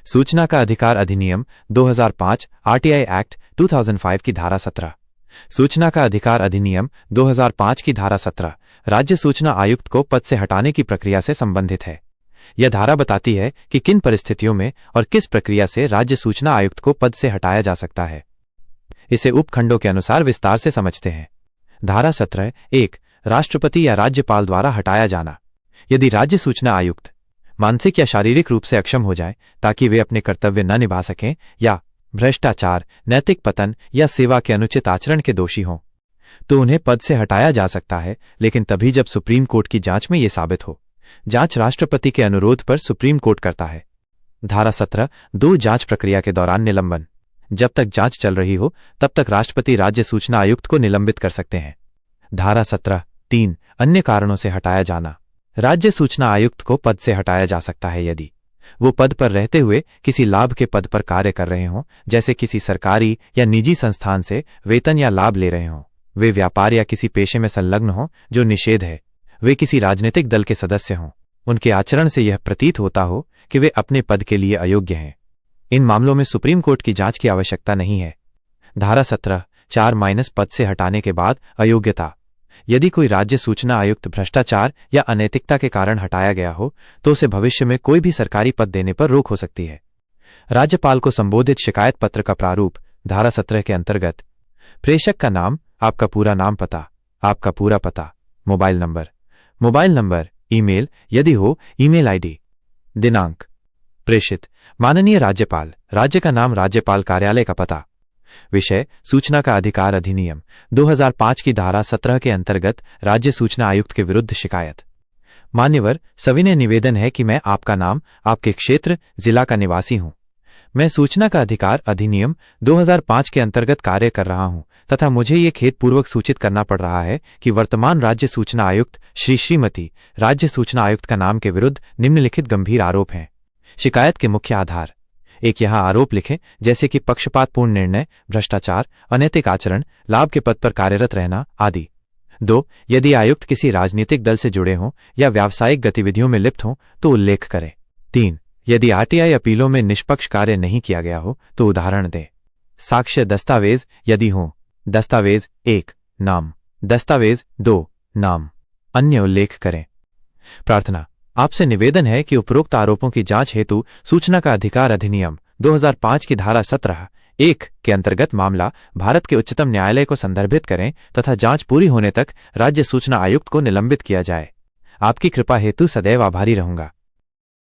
सूचना का अधिकार अधिनियम 2005 आरटीआई एक्ट 2005 की धारा 17। सूचना का अधिकार अधिनियम 2005 की धारा 17 राज्य सूचना आयुक्त को पद से हटाने की प्रक्रिया से संबंधित है। यह धारा बताती है कि किन परिस्थितियों में और किस प्रक्रिया से राज्य सूचना आयुक्त को पद से हटाया जा सकता है। इसे उपखंडों के अनुसार विस्तार से समझते हैं। धारा 17 1 राष्ट्रपति या राज्यपाल द्वारा हटाया जाना। यदि राज्य सूचना आयुक्त मानसिक या शारीरिक रूप से अक्षम हो जाए ताकि वे अपने कर्तव्य न निभा सकें या भ्रष्टाचार, नैतिक पतन या सेवा के अनुचित आचरण के दोषी हों, तो उन्हें पद से हटाया जा सकता है, लेकिन तभी जब सुप्रीम कोर्ट की जांच में यह साबित हो। जांच राष्ट्रपति के अनुरोध पर सुप्रीम कोर्ट करता है। धारा 17 2 जांच प्रक्रिया के दौरान निलंबन। जब तक जांच चल रही हो तब तक राष्ट्रपति राज्य सूचना आयुक्त को निलंबित कर सकते हैं। धारा 17 3 अन्य कारणों से हटाया जाना। राज्य सूचना आयुक्त को पद से हटाया जा सकता है यदि वो पद पर रहते हुए किसी लाभ के पद पर कार्य कर रहे हों, जैसे किसी सरकारी या निजी संस्थान से वेतन या लाभ ले रहे हों, वे व्यापार या किसी पेशे में संलग्न हों जो निषेध है, वे किसी राजनीतिक दल के सदस्य हों, उनके आचरण से यह प्रतीत होता हो कि वे अपने पद के लिए अयोग्य हैं। इन मामलों में सुप्रीम कोर्ट की जांच की आवश्यकता नहीं है। धारा 17 4 पद से हटाने के बाद अयोग्यता। यदि कोई राज्य सूचना आयुक्त भ्रष्टाचार या अनैतिकता के कारण हटाया गया हो तो उसे भविष्य में कोई भी सरकारी पद देने पर रोक हो सकती है। राज्यपाल को संबोधित शिकायत पत्र का प्रारूप। धारा 17 के अंतर्गत प्रेषक का नाम, आपका पूरा नाम, पता, आपका पूरा पता, मोबाइल नंबर, ईमेल यदि हो ईमेल आईडी, दिनांक, प्रेषित माननीय राज्यपाल, राज्य का नाम, राज्यपाल कार्यालय का पता। विषय सूचना का अधिकार अधिनियम 2005 की धारा 17 के अंतर्गत राज्य सूचना आयुक्त के विरुद्ध शिकायत। मान्यवर, सविनय निवेदन है कि मैं आपका नाम, आपके क्षेत्र, जिला का निवासी हूं। मैं सूचना का अधिकार अधिनियम 2005 के अंतर्गत कार्य कर रहा हूं तथा मुझे ये खेदपूर्वक सूचित करना पड़ रहा है कि वर्तमान राज्य सूचना आयुक्त श्रीमती राज्य सूचना आयुक्त का नाम के विरुद्ध निम्नलिखित गंभीर आरोप हैं। शिकायत के मुख्य आधार। 1 यहाँ आरोप लिखें जैसे कि पक्षपातपूर्ण निर्णय, भ्रष्टाचार, अनैतिक आचरण, लाभ के पद पर कार्यरत रहना आदि। 2 यदि आयुक्त किसी राजनीतिक दल से जुड़े हों या व्यावसायिक गतिविधियों में लिप्त हों तो उल्लेख करें। 3 यदि आरटीआई अपीलों में निष्पक्ष कार्य नहीं किया गया हो तो उदाहरण दें। साक्ष्य दस्तावेज यदि हों। दस्तावेज 1 नाम, दस्तावेज 2 नाम, अन्य उल्लेख करें। प्रार्थना, आपसे निवेदन है कि उपरोक्त आरोपों की जांच हेतु सूचना का अधिकार अधिनियम 2005 की धारा 17 1 के अंतर्गत मामला भारत के उच्चतम न्यायालय को संदर्भित करें तथा जांच पूरी होने तक राज्य सूचना आयुक्त को निलंबित किया जाए। आपकी कृपा हेतु सदैव आभारी रहूंगा।